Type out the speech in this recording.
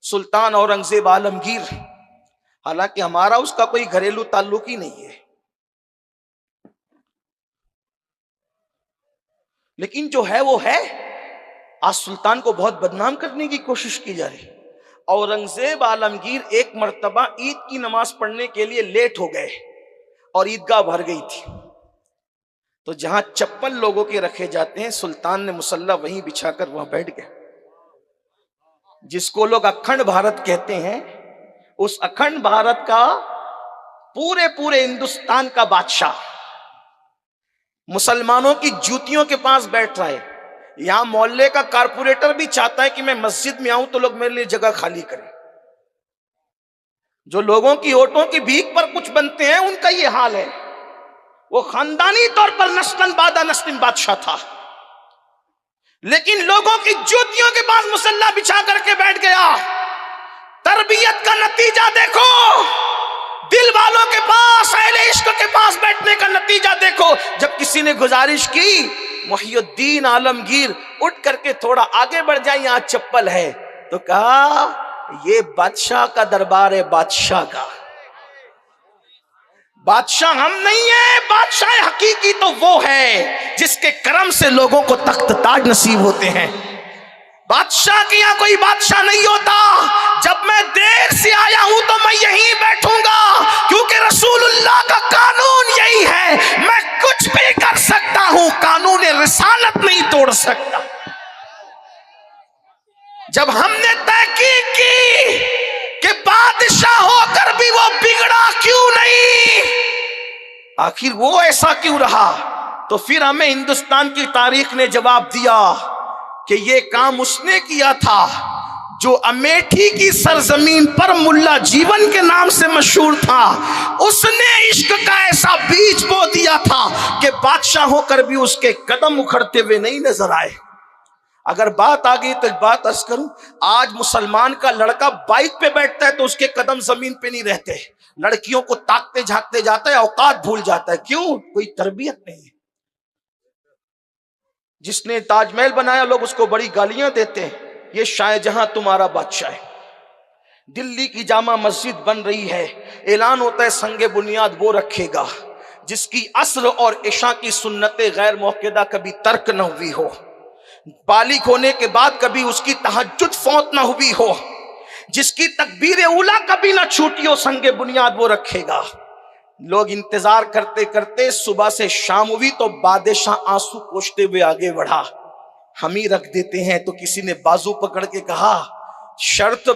سلطان اورنگزیب عالمگیر، حالانکہ ہمارا اس کا کوئی گھریلو تعلق ہی نہیں ہے، لیکن جو ہے وہ ہے۔ آج سلطان کو بہت بدنام کرنے کی کوشش کی جا رہی۔ اورنگزیب عالمگیر ایک مرتبہ عید کی نماز پڑھنے کے لیے لیٹ ہو گئے اور عیدگاہ بھر گئی تھی، تو جہاں چپل لوگوں کے رکھے جاتے ہیں سلطان نے مصلی وہیں بچھا کر وہاں بیٹھ گئے۔ جس کو لوگ اکھنڈ بھارت کہتے ہیں، اس اکھنڈ بھارت کا پورے ہندوستان کا بادشاہ مسلمانوں کی جوتیوں کے پاس بیٹھ رہا ہے۔ یہاں محلے کا کارپوریٹر بھی چاہتا ہے کہ میں مسجد میں آؤں تو لوگ میرے لیے جگہ خالی کریں۔ جو لوگوں کی ووٹوں کی بھیک پر کچھ بنتے ہیں ان کا یہ حال ہے۔ وہ خاندانی طور پر نسلاً بعد نسل بادشاہ تھا، لیکن لوگوں کی جوتیوں کے پاس مصلی بچھا کر کے بیٹھ گیا۔ تربیت کا نتیجہ دیکھو، دل والوں کے پاس، اہل عشق کے پاس بیٹھنے کا نتیجہ دیکھو۔ جب کسی نے گزارش کی محی الدین عالمگیر اٹھ کر کے تھوڑا آگے بڑھ جائیں، یہاں چپل ہے، تو کہا یہ بادشاہ کا دربار ہے، بادشاہ کا۔ بادشاہ ہم نہیں ہیں، بادشاہ حقیقی تو وہ ہے جس کے کرم سے لوگوں کو تخت تاج نصیب ہوتے ہیں۔ بادشاہ کے یہاں کوئی بادشاہ نہیں ہوتا۔ جب میں دیر سے آیا ہوں تو میں یہیں بیٹھوں گا، کیونکہ رسول اللہ کا قانون یہی ہے، میں کچھ بھی کر سکتا ہوں، قانون رسالت نہیں توڑ سکتا۔ جب ہم نے تحقیق کی کہ بادشاہ ہو کر بھی وہ بگڑا کیوں نہیں، آخر وہ ایسا کیوں رہا، تو پھر ہمیں ہندوستان کی تاریخ نے جواب دیا کہ یہ کام اس نے کیا تھا جو امیٹھی کی سرزمین پر ملا جیون کے نام سے مشہور تھا۔ اس نے عشق کا ایسا بیج بو دیا تھا کہ بادشاہ ہو کر بھی اس کے قدم اکھڑتے ہوئے نہیں نظر آئے۔ اگر بات آ گئی تو ایک بات عرض کروں، آج مسلمان کا لڑکا بائک پہ بیٹھتا ہے تو اس کے قدم زمین پہ نہیں رہتے، لڑکیوں کو تاکتے جھانکتے جاتا ہے، اوقات بھول جاتا ہے۔ کیوں؟ کوئی تربیت نہیں ہے۔ جس نے تاج محل بنایا لوگ اس کو بڑی گالیاں دیتے ہیں، یہ شاہ جہاں تمہارا بادشاہ ہے۔ دلی کی جامع مسجد بن رہی ہے، اعلان ہوتا ہے سنگ بنیاد وہ رکھے گا جس کی عصر اور عشاء کی سنتیں غیر موقدہ کبھی ترک نہ ہوئی ہو، بالغ ہونے کے بعد کبھی اس کی تہجد فوت نہ ہوئی ہو، جس کی تکبیر اولیٰ کبھی نہ چھوٹی ہو، سنگ بنیاد وہ رکھے گا۔ لوگ انتظار کرتے کرتے صبح سے شام ہوئی تو بادشاہ آنسو پوچھتے ہوئے آگے بڑھا، ہم ہی رکھ دیتے ہیں۔ تو کسی نے بازو پکڑ کے کہا شرط